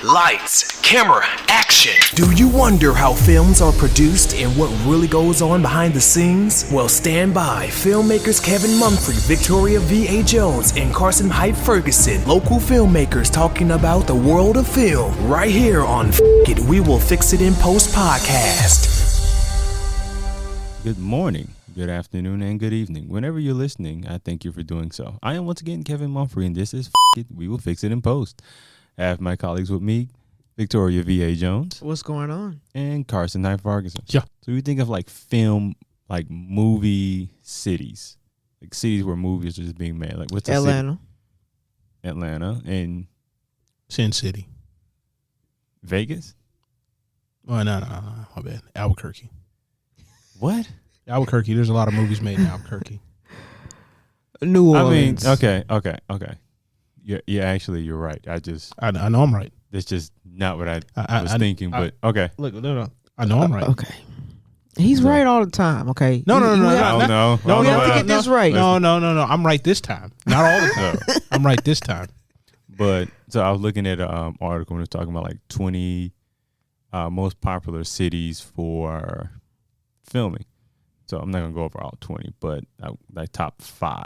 Lights, camera, action. Do you wonder how films are produced and what really goes on behind the scenes? Well, stand by. Filmmakers Kevin Mumphrey, Victoria V.A. Jones, and Carson Hype Ferguson, local filmmakers talking about the world of film, right here on F It, We Will Fix It in Post podcast. Good morning, good afternoon, and good evening. Whenever you're listening, I thank you for doing so. I am once again Kevin Mumphrey, and this is F It, We Will Fix It in Post. I have my colleagues with me, Victoria V.A. Jones. What's going on? And Carson Hype Ferguson. Yeah. So you think of like film, like movie cities, like cities where movies are just being made. Like what's the Atlanta. City? Atlanta and Sin City. Vegas? Oh, no, my bad. Albuquerque. What? Albuquerque, there's a lot of movies made in Albuquerque. New I mean, Orleans. okay. Yeah, actually, you're right. I know I'm right. That's just not what I was I- thinking, but okay. Look, no. I know I'm right. Okay. He's right all the time, okay? No. No. We have to get this right. No. I'm right this time. Not all the time. I'm right this time. But so I was looking at an article and it was talking about like 20 most popular cities for filming. So I'm not gonna go over all 20, but like top 5.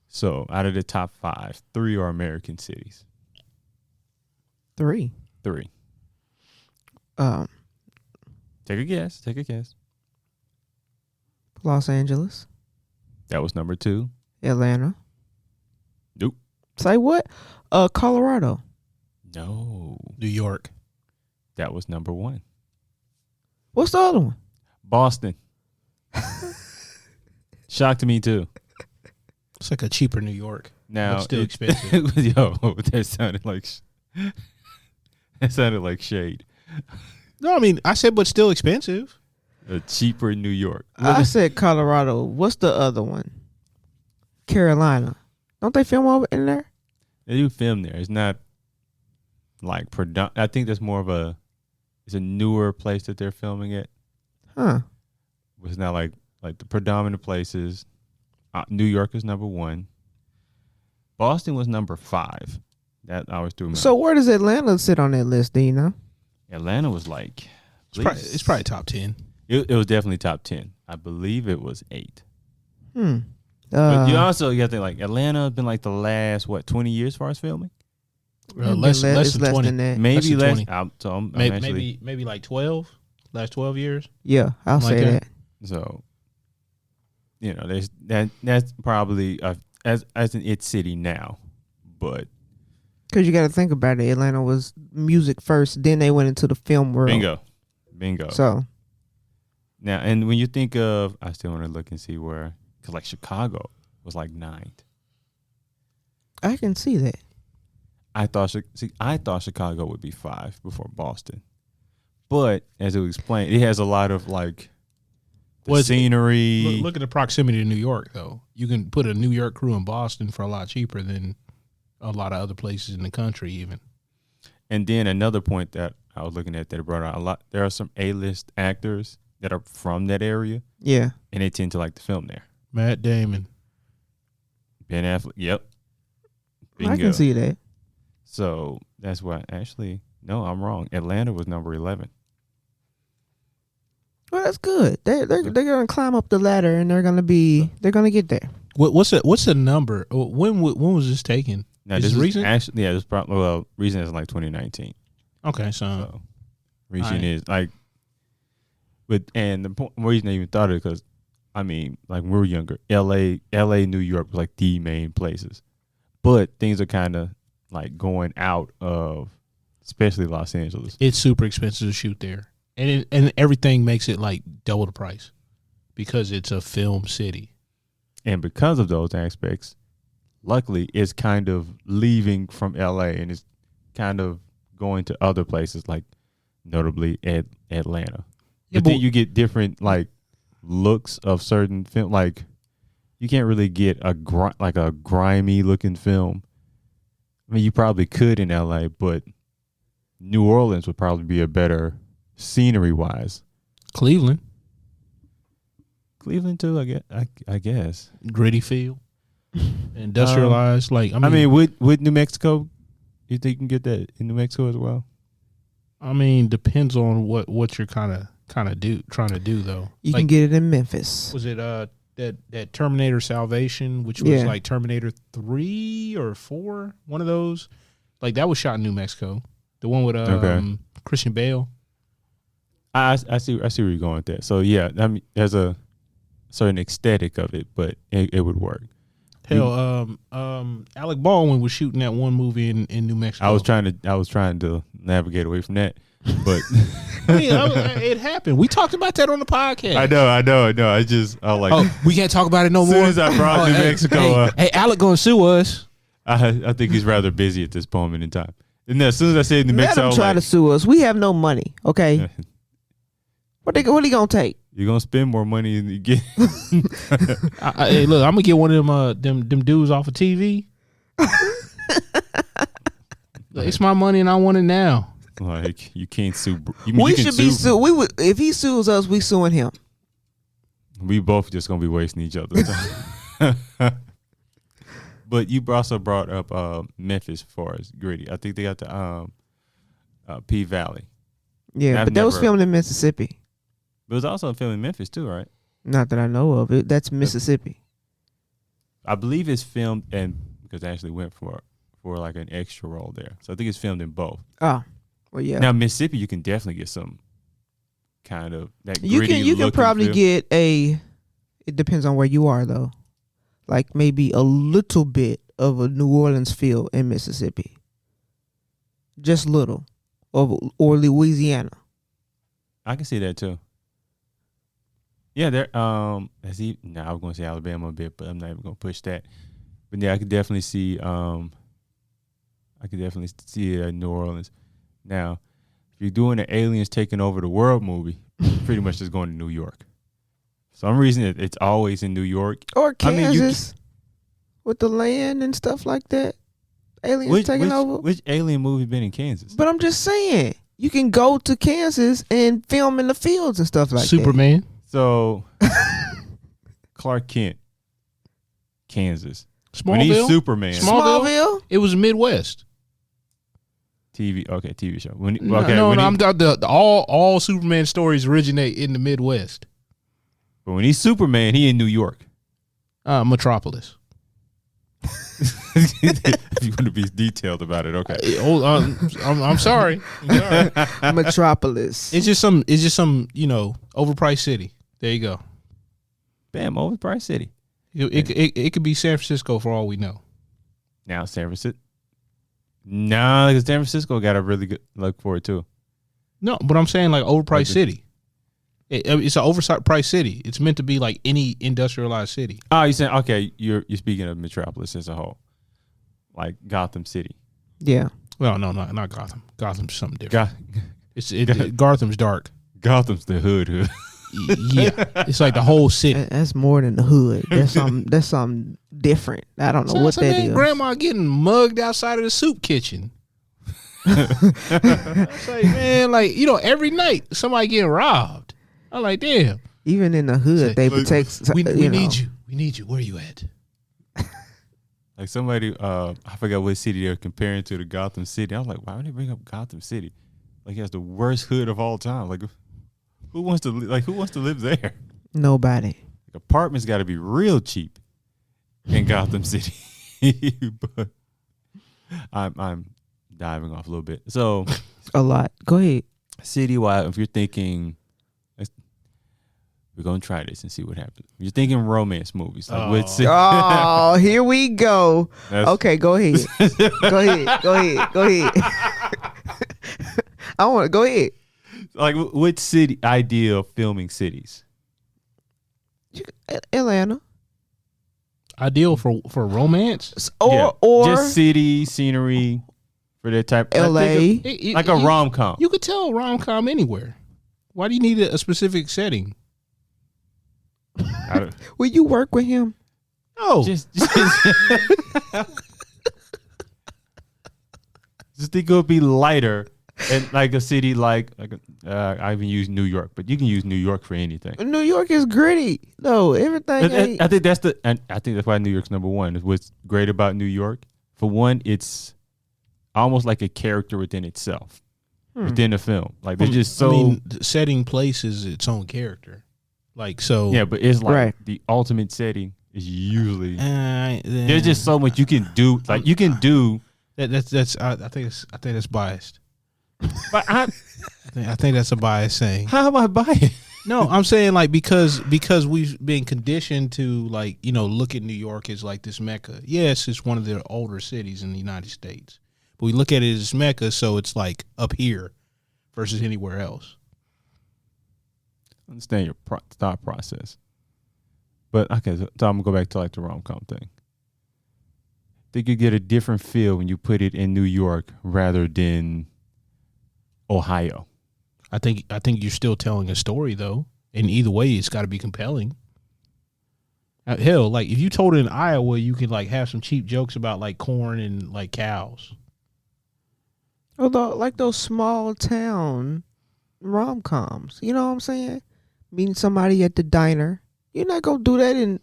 So out of the top 5, 3 are American cities. 3. 3. Um, Take a guess. Los Angeles, That was number 2. Atlanta. Nope. Say what? Colorado. No. New York. That was number 1. What's the other one? Boston. Shocked me too. It's like a cheaper New York. Now But still it- expensive. Yo, that sounded like shade. No, I mean, I said, but still expensive. A cheaper New York. I said Colorado. What's the other one? Carolina. Don't they film over in there? They do film there. It's not like I think that's more of it's a newer place that they're filming it. Huh. It's not like the predominant places. New York is number 1. Boston was number 5. That I always threw me So off. where does Atlanta sit on that list, do you know? Atlanta was like It's probably top 10. It was definitely top 10. I believe it was 8. Hmm. But you have to think like Atlanta has been like the last 20 years as far as filming. Less it's than 20. that. Maybe than less. 20. I'm Maybe, actually, maybe like 12. Last 12 years. Yeah, I'll Like say that. that. so there's that's probably as an it city now, but Because you got to think about it. Atlanta was music first, then they went into the film world. bingo. So, Now, and when you think of, I still want to look and see where, because like Chicago was like 9th. I can see that. I thought Chicago would be 5 before Boston, but as it was explained, it has a lot of like the scenery. Look at the proximity to New York, though. You can put a New York crew in Boston for a lot cheaper than a lot of other places in the country, even. And then another point that I was looking at that brought out a lot. There are some A-list actors that are from that area, Yeah. and they tend to like to film there. Matt Damon. Ben Affleck, yep. I can see that. So that's why. Actually, no, I'm wrong. Atlanta was number 11. Well, that's good. They're gonna climb up the ladder and they're gonna get there. What's the number? When was this taken? Now, Is this this is recent? actually, yeah, this probably recent is like 2019. Okay, so So recent Alright. is like, and the reason I even thought of it because, I mean, like when we were younger, L.A., New York was like the main places, but things are kind of like going out of, especially Los Angeles. it's super expensive to shoot there, and everything makes it like double the price because it's a film city. And because of those aspects, luckily, it's kind of leaving from L.A. and it's kind of going to other places, like notably Atlanta. Yeah, But then but- you get different like looks of certain film. Like you can't really get a grimy looking film. I mean, you probably could in L.A., but New Orleans would probably be a better scenery wise. Cleveland, Cleveland too, I guess. gritty feel, industrialized. Like I mean, would New Mexico You think you can get that in New Mexico as well? I mean, depends on what you're trying to do though. You Like, can get it in Memphis. was it that Terminator Salvation, which was Yeah. like Terminator 3 or 4, one of those? Like that was shot in New Mexico. The one with Okay. Christian Bale. I see where you're going with that. So yeah, I mean, there's a certain aesthetic of it, but it would work. Hell, Alec Baldwin was shooting that one movie in New Mexico. I was trying to navigate away from that, but I mean, it happened. We talked about that on the podcast. I know. I was like, Oh, we can't talk about it no as more. soon as I brought New Mexico, Hey, Alec gonna sue us. I think he's rather busy at this moment in time. And then as soon as I said New Let Mexico, I him was try like, to sue us. We have no money. Okay. What he gonna take? you're gonna spend more money than you get. Hey, look, I'm gonna get one of them dudes off of TV. Look, it's my money and I want it now. Like you can't sue. We should be sued. We would if he sues us. We suing him. We both just gonna be wasting each other's time. But you also brought up Memphis as far as gritty. I think they got the P Valley. Yeah, I've but that was never- filmed in Mississippi. But it was also filmed in Memphis too, right? Not that I know of. That's Mississippi. I believe it's filmed and because I actually went for like an extra role there. So I think it's filmed in both. Oh, well, yeah. Now Mississippi, you can definitely get some kind of that you gritty can look and probably feel. get a. It depends on where you are though. Like maybe a little bit of a New Orleans feel in Mississippi. Just little, or Louisiana. I can see that too. Yeah, there. I was going to say Alabama a bit, but I'm not even going to push that. But yeah, I could definitely see. I could definitely see it in New Orleans. Now, if you're doing an aliens taking over the world movie, pretty much just going to New York. For some reason, it's always in New York. Or I mean, Kansas, with the land and stuff like that. Aliens taking over. Which alien movie been in Kansas? But I'm just saying, you can go to Kansas and film in the fields and stuff like that. Superman. So, Clark Kent, Kansas. When he's Smallville. Superman. Smallville? It was Midwest. TV show. When All Superman stories originate in the Midwest. but when he's Superman, he in New York. Metropolis. If you want to be detailed about it, okay. I'm sorry. I'm sorry. Metropolis. It's just some overpriced city. There you go. Bam, overpriced city. It could be San Francisco for all we know. Now San Francisco. Nah, because San Francisco got a really good look for it too. No, but I'm saying like overpriced Like city. It's an overpriced city. It's meant to be like any industrialized city. Oh, you're saying okay? You're speaking of Metropolis as a whole, like Gotham City. Yeah. Well, no, not Gotham. Gotham's something different. Go- Gotham's dark. Gotham's the hood. Yeah, it's like the whole city. That's more than the hood. That's something different. I don't know what So, that man, is. Grandma getting mugged outside of the soup kitchen. It's like, man, every night somebody getting robbed. I'm like, damn. Even in the hood, they protect. We you know. need you. We need you. Where you at? Like somebody, I forgot what city they're comparing to the Gotham City. I was like, why would they bring up Gotham City? Like, it has the worst hood of all time. Like, who wants to live there? Like, Nobody. apartments got to be real cheap in Gotham City. But I'm diving off a little bit. So, A lot. Go ahead. citywide, if you're thinking, we're gonna try this and see what happens. If you're thinking romance movies, like what city? Oh, here we go. That's- Okay, go ahead. Go ahead. I want to go ahead. Like what city? Ideal filming cities. Atlanta. Ideal for romance. Or just city scenery for that type. LA. Like a rom com. You could tell rom com anywhere. Why do you need a specific setting? Will you work with him? No. Just think it would be lighter and like a city like I even use New York, but you can use New York for anything. New York is gritty. No, everything ain't. I think that's why New York's number one. What's great about New York, for one, it's almost like a character within itself, within the film. Like they're just I so mean, the setting place is its own character. Like so. yeah, but it's like Right. the ultimate setting is usually There's there's just so much you can do. Like you can do. that's I think that's biased. But I I think that's a biased saying. how am I buying? No, I'm saying like because we've been conditioned to like look at New York as like this mecca. Yes, it's one of the older cities in the United States, but we look at it as mecca, so it's like up here versus anywhere else. Understand your thought process. But okay, so I'm gonna go back to like the rom-com thing. Think you get a different feel when you put it in New York rather than Ohio. I think you're still telling a story though, and either way, it's got to be compelling. Hell, like if you told it in Iowa, you could like have some cheap jokes about like corn and like cows. Although, like those small town rom coms, you know what I'm saying? Meeting somebody at the diner. You're not gonna do that in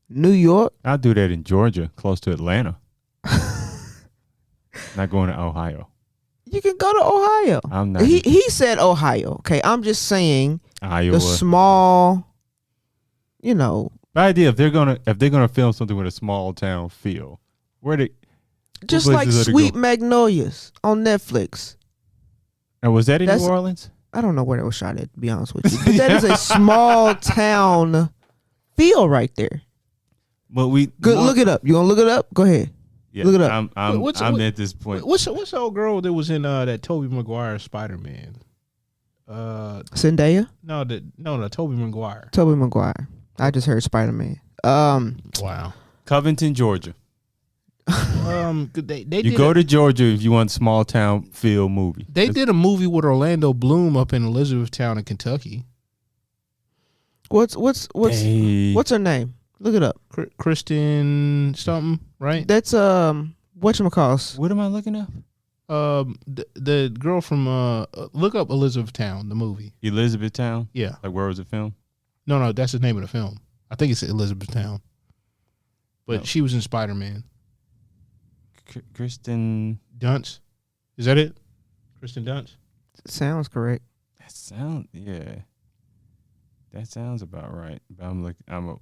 New York. I'll do that in Georgia, close to Atlanta. Not going to Ohio. You can go to Ohio. I'm not. He said Ohio. Okay, I'm just saying Iowa. the small. You know, The idea if they're gonna film something with a small town feel, where they just what like places are they Sweet go? Magnolias on Netflix. And was that in That's- New Orleans? I don't know where that was shot at, to be honest with you. But that is a small town feel right there. But we Good, look it up. You gonna look it up? Go ahead. Yeah, look it up. I'm at this point. What's the old girl that was in that Tobey Maguire Spider-Man? Zendaya, No, Tobey Maguire. Tobey Maguire. I just heard Spider Man. Wow. Covington, Georgia. They You did go to Georgia if you want small town feel movie. they did a movie with Orlando Bloom up in Elizabethtown in Kentucky. What's Hey. her name? Look it up. Kristen something, right? That's whatchamacallit. What am I looking up? The girl from look up Elizabethtown, the movie. Elizabethtown. Yeah. Like where was it filmed? No, that's the name of the film. I think it's Elizabethtown. But No. she was in Spider-Man. Kristen. Dunst. Is that it? Kristen Dunst? Sounds correct. That sounds about right. But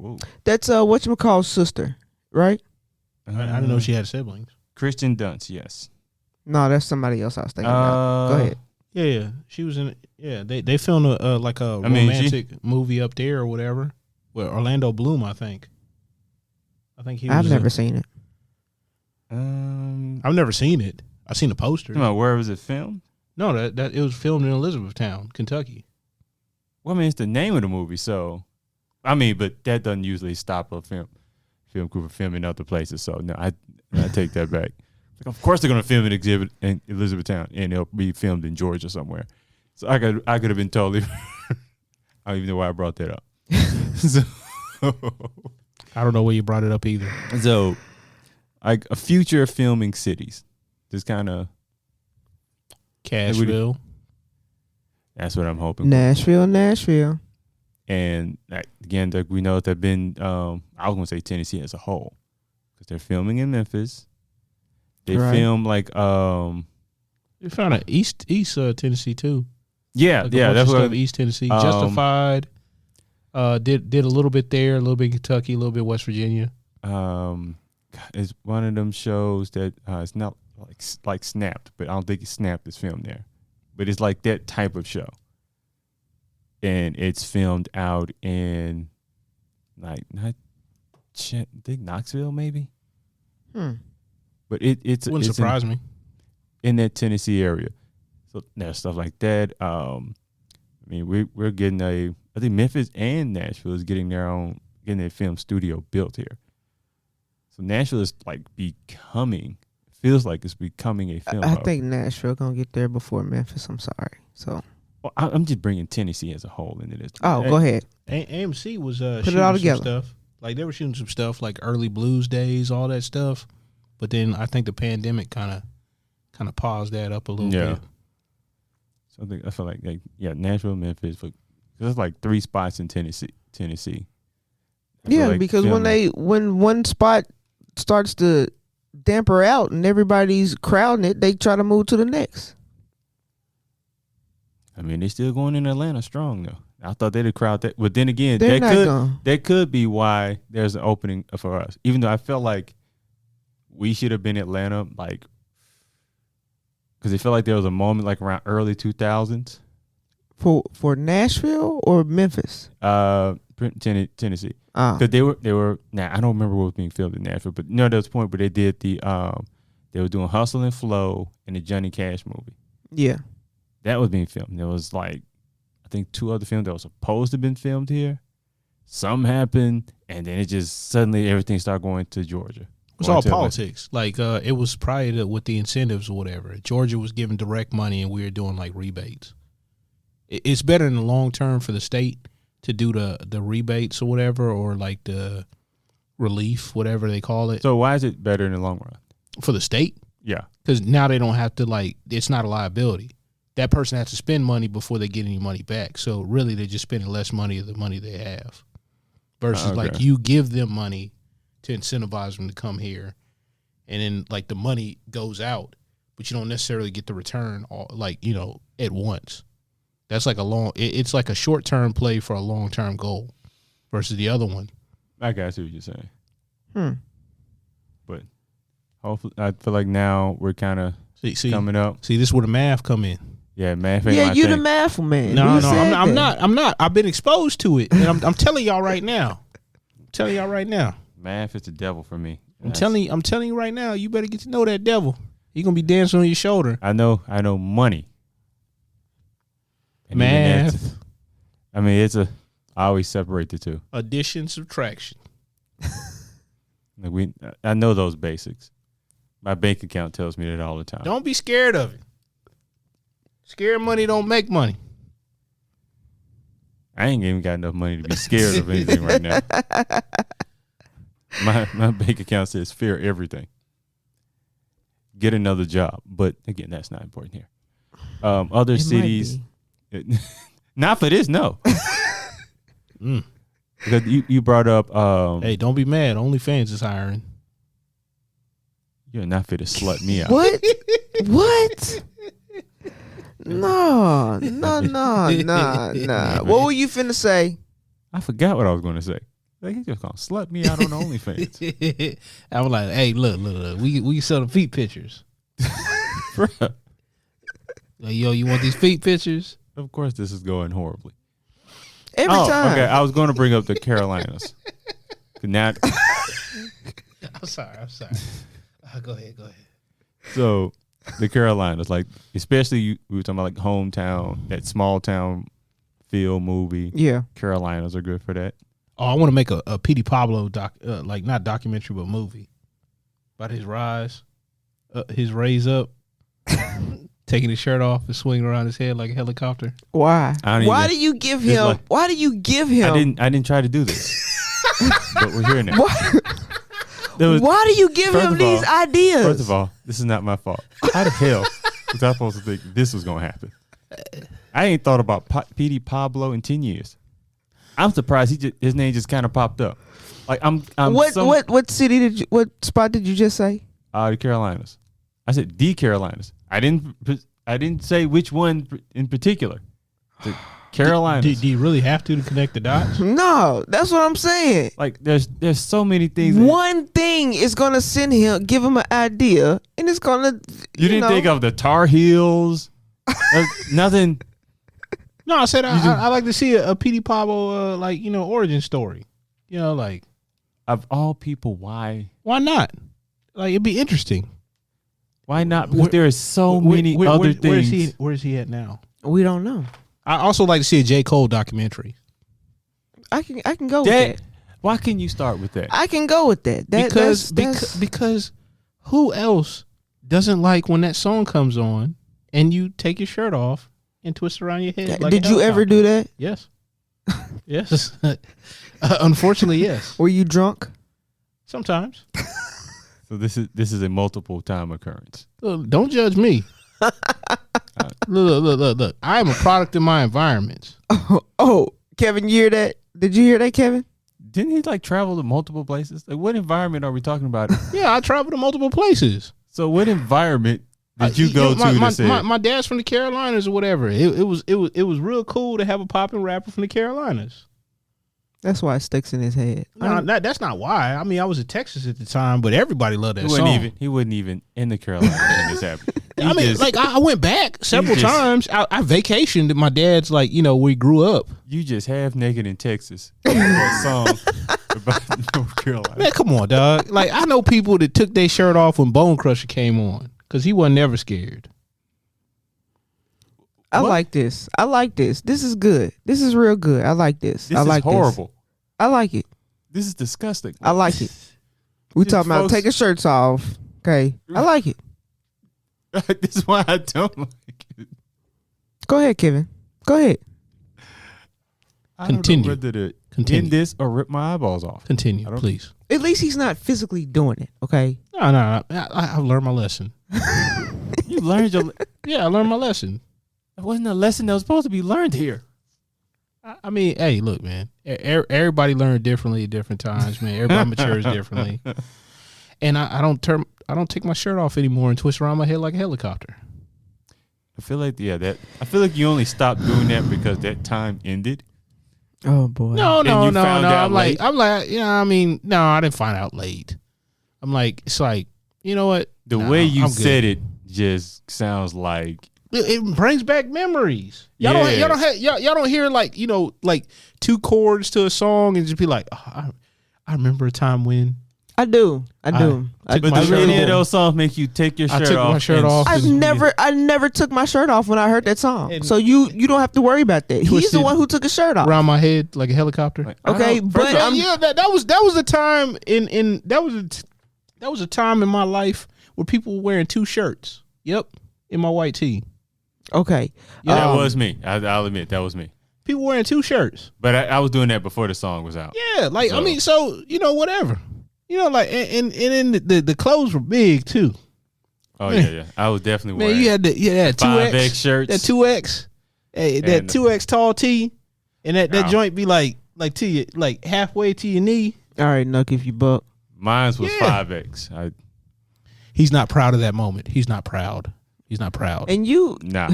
ooh. That's whatchamacallit's sister, right? I didn't know she had siblings. Kristen Dunst. Yes. No, that's somebody else I was thinking about. Go ahead. Yeah. She was in. Yeah, they filmed a romantic movie up there or whatever. With Orlando Bloom, I think. I think he. I've never seen it. I've never seen it. I've seen the poster. Where was it filmed? No, that it was filmed in Elizabethtown, Kentucky. Well, I mean, it's the name of the movie, so but that doesn't usually stop a film crew from filming other places. So no, I take that back. Like, of course, they're gonna film an exhibit in Elizabethtown, and it'll be filmed in Georgia somewhere. So I could have been totally. I don't even know why I brought that up. so, I don't know where you brought it up either. so, like a future filming cities, just kind of. Cashville. That's what I'm hoping. Nashville. And again, like we know there've been. I was gonna say Tennessee as a whole, because they're filming in Memphis. They Right. film like You found East Tennessee too. yeah, Like yeah, that's what East Tennessee. Justified. Did a little bit there, a little bit in Kentucky, a little bit West Virginia. it's one of them shows that it's not like Snapped, but I don't think Snapped is filmed there. But it's like that type of show. And it's filmed out in I think Knoxville maybe. But it's Wouldn't it's surprise me. in that Tennessee area. So there's stuff like that. I mean, we're getting I think Memphis and Nashville is getting their film studio built here. So Nashville is like feels like it's becoming a film I hub. think Nashville gonna get there before Memphis. I'm sorry. So Well, I'm just bringing Tennessee as a whole into this. go ahead. AMC was Put shooting it all some together. stuff. Like they were shooting some stuff like early blues days, all that stuff. But then I think the pandemic kind of paused that up a little bit. So I feel like Nashville, Memphis, because there's like 3 spots in Tennessee. I feel Yeah, like because filming- when one spot starts to damper out and everybody's crowding it, they try to move to the next. I mean, they still going in Atlanta strong though. I thought they'd crowd that, but then again, They're not gonna. that could be why there's an opening for us. Even though I felt like we should have been Atlanta, like, because it felt like there was a moment like around early 2000s. For Nashville or Memphis? Tennessee. Because they were. Now I don't remember what was being filmed in Nashville, but there was a point where they did they were doing Hustle and Flow in the Johnny Cash movie. Yeah. That was being filmed. There was like, I think 2 other films that were supposed to have been filmed here. Some happened, and then it just suddenly everything started going to Georgia. It's all politics. Like it was probably with the incentives or whatever. Georgia was giving direct money, and we were doing like rebates. It's better in the long term for the state to do the rebates or whatever, or like the relief, whatever they call it. So why is it better in the long run? For the state? Yeah. Because now they don't have to, like, it's not a liability. That person has to spend money before they get any money back. So really they're just spending less money of the money they have. Versus like you give them money to incentivize them to come here, and then like the money goes out, but you don't necessarily get the return all, like, you know, at once. That's like it's like a short-term play for a long-term goal versus the other one. I got what you're saying. But hopefully, I feel like now we're kind of coming up. See, this is where the math come in. Yeah, math ain't Yeah, my you thing. the math man. No, We no, said I'm that. not. I've been exposed to it, and I'm telling y'all right now. Math is the devil for me. I'm telling you right now. You better get to know that devil. He gonna be dancing on your shoulder. I know money. And even Math, that's- I mean, I always separate the two. addition, subtraction. Like I know those basics. My bank account tells me that all the time. Don't be scared of it. Scared money don't make money. I ain't even got enough money to be scared of anything right now. My bank account says fear everything. Get another job, but again, that's not important here. Other It might cities, be. not for this, no. Because you brought up, Hey, don't be mad. OnlyFans is hiring. you're not fit to slut me out. What? What? No. What were you finna say? I forgot what I was going to say. Like, he's just going to slut me out on OnlyFans. I was like, hey, look. We can sell the feet pictures. Bruh. Like, yo, you want these feet pictures? Of course, this is going horribly. Every time. Okay. I was going to bring up the Carolinas. Now, I'm sorry. Go ahead. so the Carolinas, like, especially we were talking about like hometown, that small town feel movie. Yeah. Carolinas are good for that. Oh, I want to make a P.D. Pablo like not documentary but movie about his rise, his raise up, taking his shirt off and swinging around his head like a helicopter. Why? Why do you give it's him? like- Why do you give him? I didn't try to do this, but we're here now. Why, There was- why do you give first him of all- these ideas? First of all, this is not my fault. How the hell was I supposed to think this was gonna happen? I ain't thought about P.D. Pablo in 10 years. I'm surprised his name just kind of popped up. Like I'm what city did you? What spot did you just say? The Carolinas. I said the Carolinas. I didn't say which one in particular. The Carolinas. Do you really have to connect the dots? No, that's what I'm saying. Like there's so many things. One thing is gonna give him an idea, and it's gonna. You didn't think of the Tar Heels. Nothing. No, I said I like to see a P.D. Pablo origin story. You know, like Of all people, why? why not? Like it'd be interesting. Why not? Because there is so many other things. Where is he at now? We don't know. I also like to see a J. Cole documentary. I can go with that. Why can you start with that? I can go with that. Because who else doesn't like when that song comes on and you take your shirt off and twist around your head? Like did you ever do that? Yes. Yes. Unfortunately, yes. Were you drunk? Sometimes. So this is a multiple time occurrence. Look, don't judge me. Look. I am a product of my environment. Oh, Kevin, you hear that? Did you hear that, Kevin? Didn't he like travel to multiple places? Like, what environment are we talking about? Yeah, I traveled to multiple places. So, what environment did you go to? My dad's from the Carolinas or whatever. It was real cool to have a popping rapper from the Carolinas. That's why it sticks in his head. No, that's not why. I mean, I was in Texas at the time, but everybody loved that song. He wasn't even in the Carolinas when this happened. I mean, I went back several times. I vacationed at my dad's, like, you know, where he grew up. You just half naked in Texas for a song about North Carolina. Man, come on, dog. Like, I know people that took their shirt off when Bone Crusher came on because he wasn't never scared. I like this. I like this. This is good. This is real good. I like this. This I like is horrible. This. I like it. This is disgusting. I like it. We Just talking about folks- taking shirts off. Okay. I like it. This is why I don't like it. Go ahead, Kevin. Go ahead. I don't Continue. know whether to Continue. end this or rip my eyeballs off. Continue, I don't- please. At least he's not physically doing it. Okay. No. I've learned my lesson. You learned your. Yeah, I learned my lesson. It wasn't a lesson that was supposed to be learned here. I mean, hey, look, man. Everybody learned differently at different times, man. Everybody matures differently. And I don't take my shirt off anymore and twist around my head like a helicopter. I feel like I feel like you only stopped doing that because that time ended. Oh boy. No. you found out I'm like, you know, I mean, no, I didn't find out late. I'm like, it's like, you know what? The No, way you I'm good. said it just sounds like It brings back memories. Y'all Yeah. don't hear, like, you know, like 2 chords to a song and just be like, oh, I remember a time when I do. I do. took But my do shirt any off. of those songs make you take your I shirt took off? my shirt and- off. I never took my shirt off when I heard that song. And- So you don't have to worry about that. He's the Twisted one who took his shirt off. around my head like a helicopter. Like, I Okay, don't- but first off, Yeah, that was a time that was a time in my life where people were wearing 2 shirts. Yep, in my white tee. Okay. that was me. I'll admit that was me. People wearing 2 shirts. But I was doing that before the song was out. Yeah, like So- I mean, so you know, whatever. You know, like and then the clothes were big too. Oh Man. yeah. I was definitely Man, wearing you had that 2X 5X shirts. that 2X, hey, that And- 2X tall tee, and that Ow. joint be like to you, like halfway to your knee. All right, Nuck, if you buck. Mine was Yeah. 5X. He's not proud of that moment. He's not proud. He's not proud. And you Nah,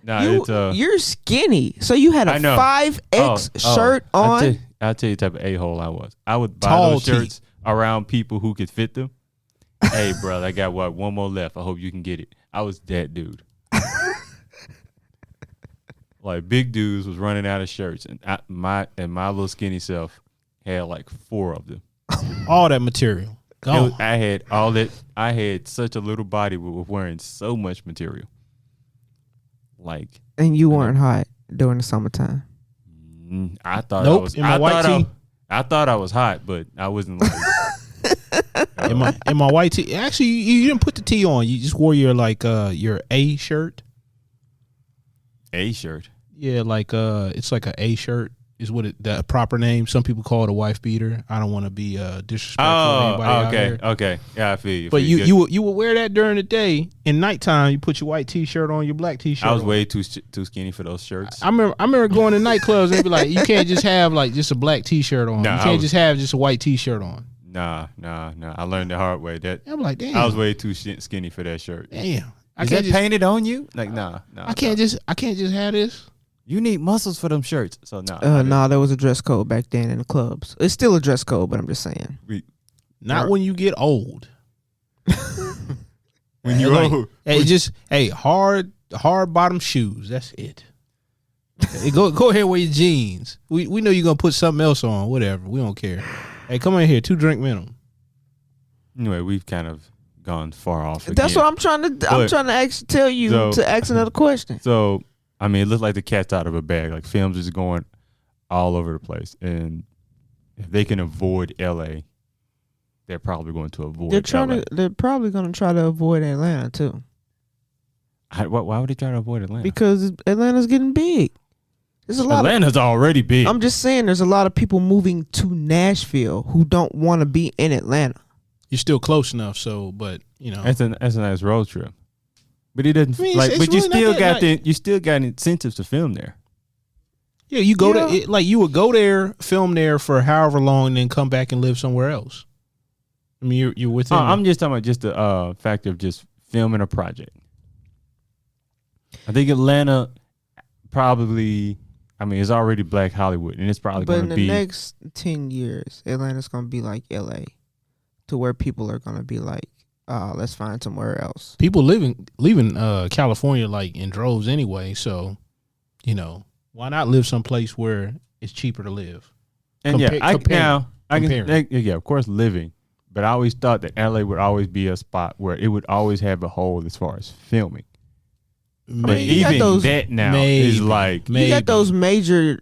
it's you're skinny. So you had a I know. 5X shirt on. I'll tell you the type of a-hole I was. I would buy Tall those tee. shirts around people who could fit them. Hey, bro, I got one more left. I hope you can get it. I was that dude. Like, big dudes was running out of shirts, and my little skinny self had like 4 of them. All that material. Gone. I had all that. I had such a little body with wearing so much material. Like, And you weren't hot during the summertime. I thought Nope, I was. in my white tee. I thought I was hot, but I wasn't. Like, in my white tee. Actually, you didn't put the tee on. You just wore your your A shirt. A shirt. Yeah, like it's like a A shirt is what the proper name. Some people call it a wife beater. I don't want to be disrespectful to anybody out here. Okay. Yeah, I feel you. But you will wear that during the day. In nighttime, you put your white T-shirt on, your black T-shirt. I was on. way too skinny for those shirts. I remember going to nightclubs and they'd be like, you can't just have like just a black T-shirt on. Nah, you I can't was- just have just a white T-shirt on. Nah. I learned the hard way. That I'm like, damn. I was way too skinny for that shirt. damn. I Is can't that just, painted on you? Like, nah. I can't just have this. You need muscles for them shirts. So nah. No, there was a dress code back then in the clubs. It's still a dress code, but I'm just saying. Not when you get old. When you Like, old. hard bottom shoes. That's it. Hey, go ahead and wear your jeans. We know you're gonna put something else on. Whatever. We don't care. Hey, come in here. 2 drink minimum. Anyway, we've kind of gone far off. That's again. what I'm trying to. I'm But- trying to tell you So- to ask another question. So, I mean, it looked like the cat's out of a bag. Like, films is going all over the place. And if they can avoid LA, they're probably going to avoid LA. They're probably going to try to avoid Atlanta too, Why would they try to avoid Atlanta? because Atlanta's getting big. There's a lot. Atlanta's already big. I'm just saying, there's a lot of people moving to Nashville who don't want to be in Atlanta. You're still close enough, so but you know. That's a nice road trip. But it doesn't I mean, like. it's But you really not still that got nice. you still got incentives to film there. Yeah, you go Yeah. to it, like you would go there, film there for however long, and then come back and live somewhere else. I mean, you're within. I'm just talking about just the fact of just filming a project. I think Atlanta probably. I mean, it's already Black Hollywood, and it's probably But going in to the be. next 10 years, Atlanta's going to be like LA, to where people are going to be like, let's find somewhere else. people leaving California like in droves anyway. So, why not live someplace where it's cheaper to live? And Comparing. yeah, of course, living. But I always thought that LA would always be a spot where it would always have a hole as far as filming. But mean, you got even those- that now is like, You got those major,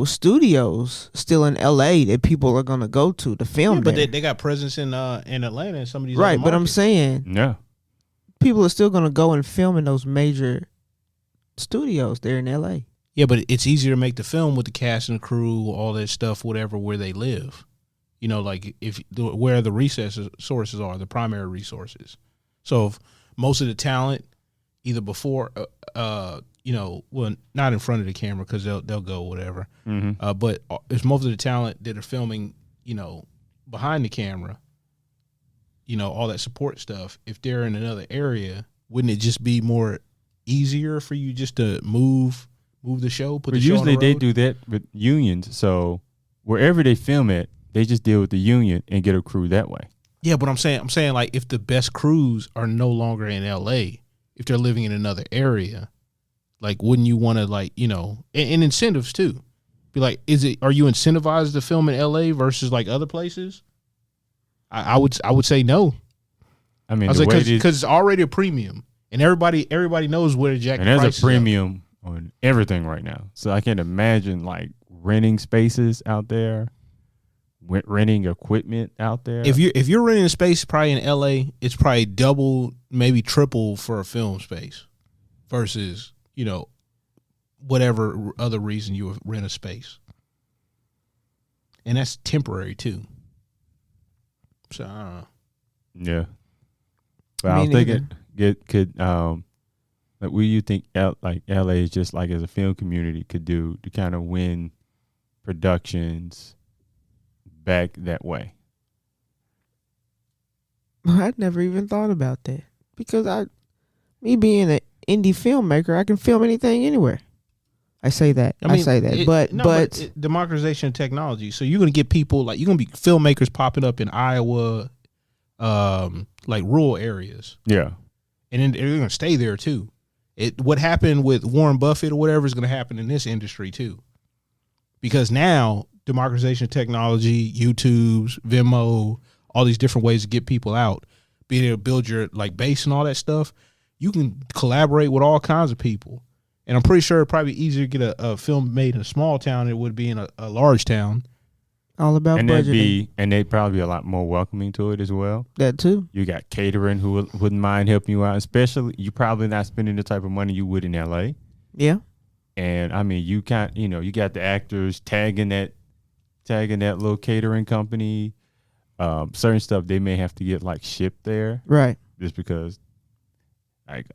studios still in LA that people are going to go to film Yeah, but there. they got presence in Atlanta and some of these Right, other but I'm markets. saying no. people are still going to go and film in those major studios there in LA. Yeah, but it's easier to make the film with the cast and crew, all that stuff, whatever, where they live. Like where the sources are, the primary resources. So if most of the talent, either before, well, not in front of the camera because they'll go whatever. Mm-hmm. But it's most of the talent that are filming, behind the camera. All that support stuff. If they're in another area, wouldn't it just be more easier for you just to move the show? Put But the show on usually the they road? do that with unions. So wherever they film it, they just deal with the union and get a crew that way. Yeah, but I'm saying like if the best crews are no longer in LA, if they're living in another area, like wouldn't you want to like, and incentives too. Be like, are you incentivized to film in LA versus like other places? I would say no. I mean, I was the like, way it is, because it's already a premium, and everybody knows where the jacket and there's price a premium on everything right now. So I can't imagine like renting spaces out there, renting equipment out there. If you're renting a space probably in LA, it's probably double, maybe triple for a film space versus, whatever other reason you would rent a space. And that's temporary too. So I don't know. Yeah. But I Me was thinking, neither. like, what do you think like LA is just like as a film community could do to kind of win productions back that way? I'd never even thought about that because me being an indie filmmaker, I can film anything anywhere. I say that, but democratization of technology. So you're gonna get people like you're gonna be filmmakers popping up in Iowa, like rural areas, Yeah. and then they're gonna stay there too. What happened with Warren Buffett or whatever is gonna happen in this industry too, because now democratization of technology, YouTube's, Venmo, all these different ways to get people out, being able to build your like base and all that stuff. You can collaborate with all kinds of people. And I'm pretty sure it'd probably be easier to get a film made in a small town than it would be in a large town. all about And budgeting. they'd probably be a lot more welcoming to it as well. That too. You got catering who wouldn't mind helping you out, especially you probably not spending the type of money you would in LA. Yeah. And I mean, you got the actors tagging that little catering company. Certain stuff they may have to get like shipped there Right. just because, like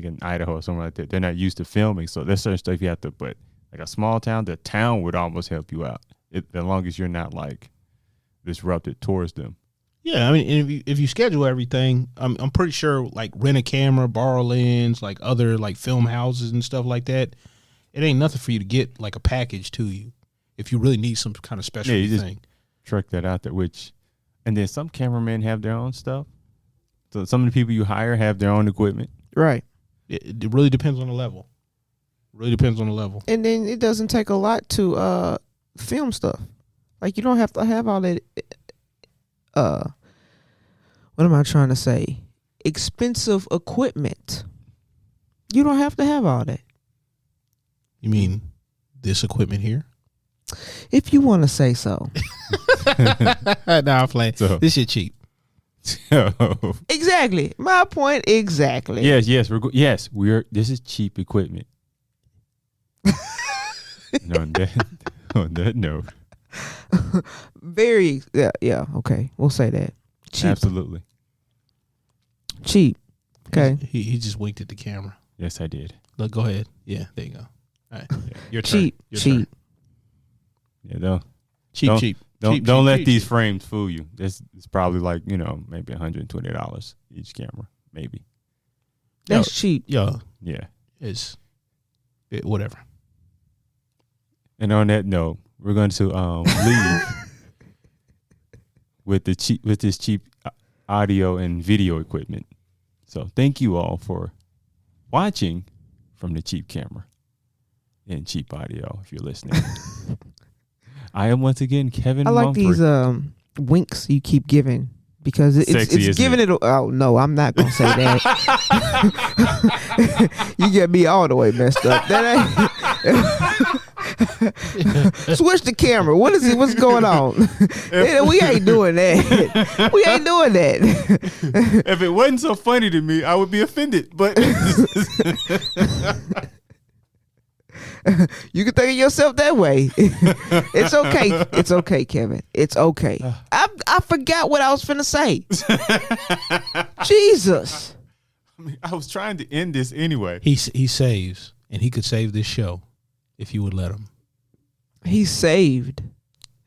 in Idaho or something like that, they're not used to filming. So there's certain stuff you have to. But like a small town, the town would almost help you out as long as you're not like disrupted towards them. Yeah, I mean, if you schedule everything, I'm pretty sure like rent a camera, borrow lens, like other like film houses and stuff like that. It ain't nothing for you to get like a package to you if you really need some kind of special you just thing. truck that out there. And then some cameramen have their own stuff. So some of the people you hire have their own equipment. Right. It really depends on the level. Really depends on the level. And then it doesn't take a lot to film stuff. Like you don't have to have all that what am I trying to say? Expensive equipment. You don't have to have all that. You mean this equipment here? If you want to say so. Nah, I'm playing. So- This shit cheap. Exactly. My point exactly. yes, this is cheap equipment. on that note, Very yeah, okay. We'll say that. Cheap. absolutely. Cheap. Okay. He just winked at the camera. Yes, I did. Look, go ahead. Yeah, there you go. All right. Your turn. cheap, Your cheap. turn. Yeah, don't Cheap, cheap. don't Cheap, don't cheap, let cheap, these cheap. frames fool you. It's probably like maybe $120 each camera, maybe. That's cheap. Yeah, Yeah. whatever. And on that note, we're going to leave with this cheap audio and video equipment. So thank you all for watching from the cheap camera and cheap audio. If you're listening, I am once again Kevin. I like Mumford. these winks you keep giving because Sexy, it's isn't giving it. Oh no, I'm not gonna say that. You get me all the way messed up. That ain't. Switch the camera. What is it? What's going on? We ain't doing that. We ain't doing that. If it wasn't so funny to me, I would be offended. But You can think of yourself that way. It's okay. It's okay, Kevin. It's okay. I forgot what I was finna say. Jesus. I was trying to end this anyway. He saves, and he could save this show if you would let him. He's saved.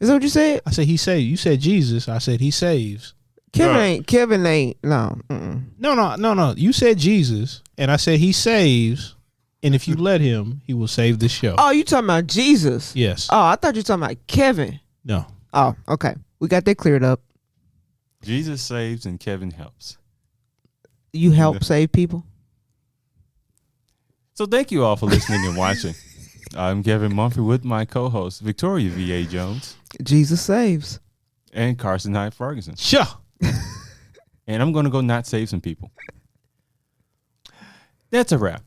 Is that what you said? I said he saved. You said Jesus. I said he saves. Kevin ain't. No. Mm-mm. No. You said Jesus, and I said he saves, and if you let him, he will save this show. Oh, you talking about Jesus? Yes. Oh, I thought you were talking about Kevin. No. Oh, okay. We got that cleared up. Jesus saves and Kevin helps. You help save people? So thank you all for listening and watching. I'm Kevin Mumford with my co-host Victoria V.A. Jones Jesus saves. and Carson Hyde Ferguson. Sure. And I'm going to go not save some people. That's a wrap.